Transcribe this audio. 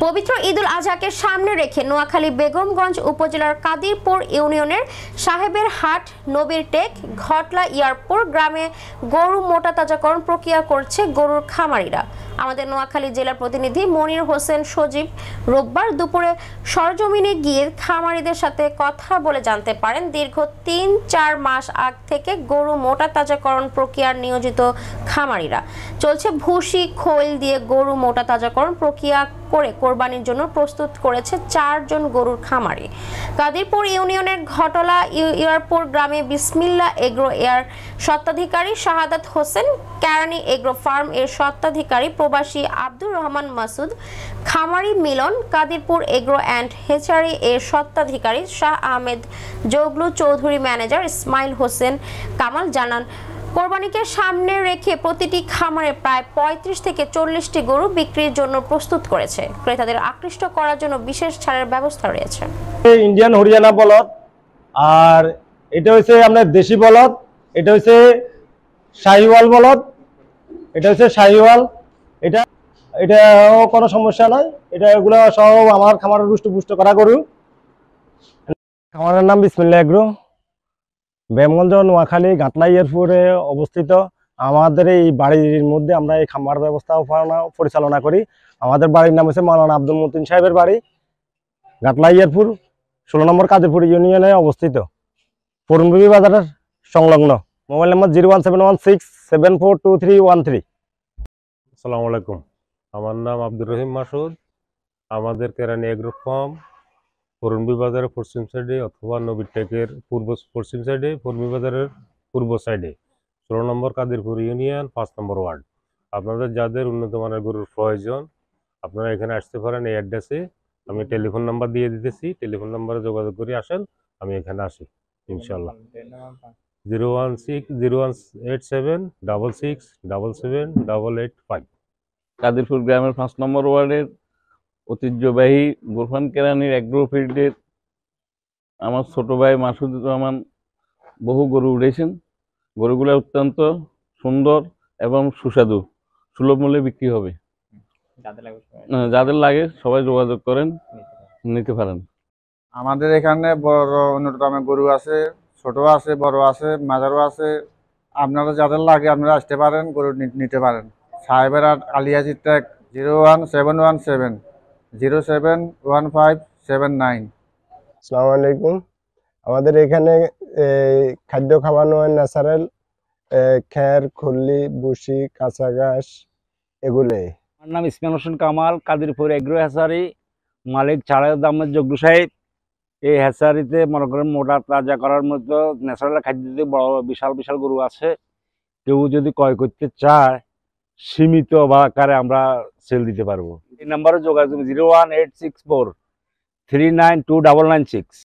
পবিত্র ঈদুল আজহাকে সামনে রেখে নোয়াখালী বেগমগঞ্জ উপজেলার কাদিরপুর ইউনিয়নের সাহেবের হাট নবীর টেক ঘটলা ইয়ারপুর গ্রামে গরু মোটা তাজাকরণ প্রক্রিয়া করছে গরুর খামারিরা। আমাদের নোয়াখালী জেলার প্রতিনিধি মনির হোসেন সজীব রোববার দুপুরে সরজমিনে গিয়ে খামারিদের সাথে কথা বলে জানতে পারেন দীর্ঘ ৩-৪ মাস আগ থেকে গরু মোটা তাজাকরণ প্রক্রিয়ার নিয়োজিত খামারিরা। চলছে ভুসি খোল দিয়ে গরু মোটা তাজাকরণ প্রক্রিয়া করে কোরবানির জন্য প্রস্তুত করেছে 4 জন গরুর খামারি। কাদিরপুর ইউনিয়নের ঘটলা ইয়ারপুর গ্রামে বিসমিল্লা এগ্রো এয়ার স্বত্বাধিকারী শাহাদাত হোসেন, কেরানি এগ্রো ফার্ম এর স্বত্বাধিকারী প্রবাসী আব্দুর রহমান মাসুদ, খামারি মিলন, কাদিরপুর এগ্রো অ্যান্ড হেচারি এর স্বত্বাধিকারী শাহ আহমেদ জগলু চৌধুরী, ম্যানেজার ইসমাইল হোসেন কামাল জানান, কোরবানিকে সামনে রেখে প্রতিটি খামারে প্রায় 35 থেকে 40টি গরু বিক্রির জন্য প্রস্তুত করেছে। ক্রেতাদের আকৃষ্ট করার জন্য বিশেষ ছাড়ের ব্যবস্থা রয়েছে। ইন্ডিয়ান হরিয়ানা বলদ, আর এটা হচ্ছে আপনার দেশি বলদ, এটা হচ্ছে শাহিওয়াল বলদ, এটা হচ্ছে শাহিওয়াল। এটাও কোনো সমস্যা নাই, এগুলো সব আমার খামারের পুষ্ট করা গরু। খামারের নাম বিসমিল্লা এগ্রো, বেগমগঞ্জ নোয়াখালী ঘাটলা ইয়ারপুরে অবস্থিত। আমাদের এই বাড়ির মধ্যে আমরা এই খামার ব্যবস্থা পরিচালনা করি। আমাদের বাড়ির নাম হচ্ছে মাওলানা আব্দুল মতিন সাহেবের বাড়ি, ঘাটলা ইয়ারপুর 16 নম্বর কাদিরপুর ইউনিয়নে অবস্থিত, পুরনবিবি বাজারের সংলগ্ন। মোবাইল নম্বর 01716742313। আসসালামু আলাইকুম, আমার নাম আব্দুর রহিম মাসুদ। আমাদের কেরানি এগ্রো ফার্ম পুরনবি বাজারের পশ্চিম সাইডে অথবা নবীর টেকের পশ্চিম সাইডে, পুরনবি বাজারের পূর্ব সাইডে, 16 নম্বর কাদিরপুর ইউনিয়ন 5 নম্বর ওয়ার্ড। আপনাদের যাদের উন্নত মানের গরুর প্রয়োজন আপনারা এখানে আসতে পারেন। এই অ্যাড্রেসে আমি টেলিফোন নাম্বার দিয়ে দিতেছি, টেলিফোন নাম্বারে যোগাযোগ করে আসেন, আমি এখানে আসি ইনশাল্লাহ। 016-087-66-77-885। কাদিরপুর গ্রামের 5 নম্বর ওয়ার্ডের ঐতিহ্যবাহী গোরফান কেরানির এগ্রো ফিল্ডের আমার ছোট ভাই মাসুদুর রহমান বহু গরু উঠেছেন। গরুগুলো অত্যন্ত সুন্দর এবং সুস্বাদু, সুলভ মূল্যে বিক্রি হবে। যাদের লাগে সবাই যোগাযোগ করেন, নিতে পারেন। আমাদের এখানে বড় উন্নত দামের গরু আছে, ছোট আছে, বড় আছে, মাঝারও আছে। আপনারা যাদের লাগে আপনারা আসতে পারেন, গরু নিতে পারেন। সাহেবের হাট আলিয়াজি টেক 01717071579। আসসালামু আলাইকুম। আমাদের এখানে খাদ্য খাওয়ানো হয় ন্যাচারাল, খের, খল্লি, বুসি, কাঁচা ঘাস, এগুলোই। আমার নাম ইসমাইল হোসেন কামাল, কাদিরপুর এগ্রো হ্যাচারি মালিক ছাড়াদ আহমেদ জগলু সাহেব। এই হ্যাচারিতে মনে করেন মোটা তাজা করার মতো ন্যাচারাল খাদ্য দিতে বড় বিশাল বিশাল গরু আছে। কেউ যদি ক্রয় করতে চায় সীমিত বা আকারে আমরা সেল দিতে পারবো। এই নাম্বারে যোগাযোগ 01864392996।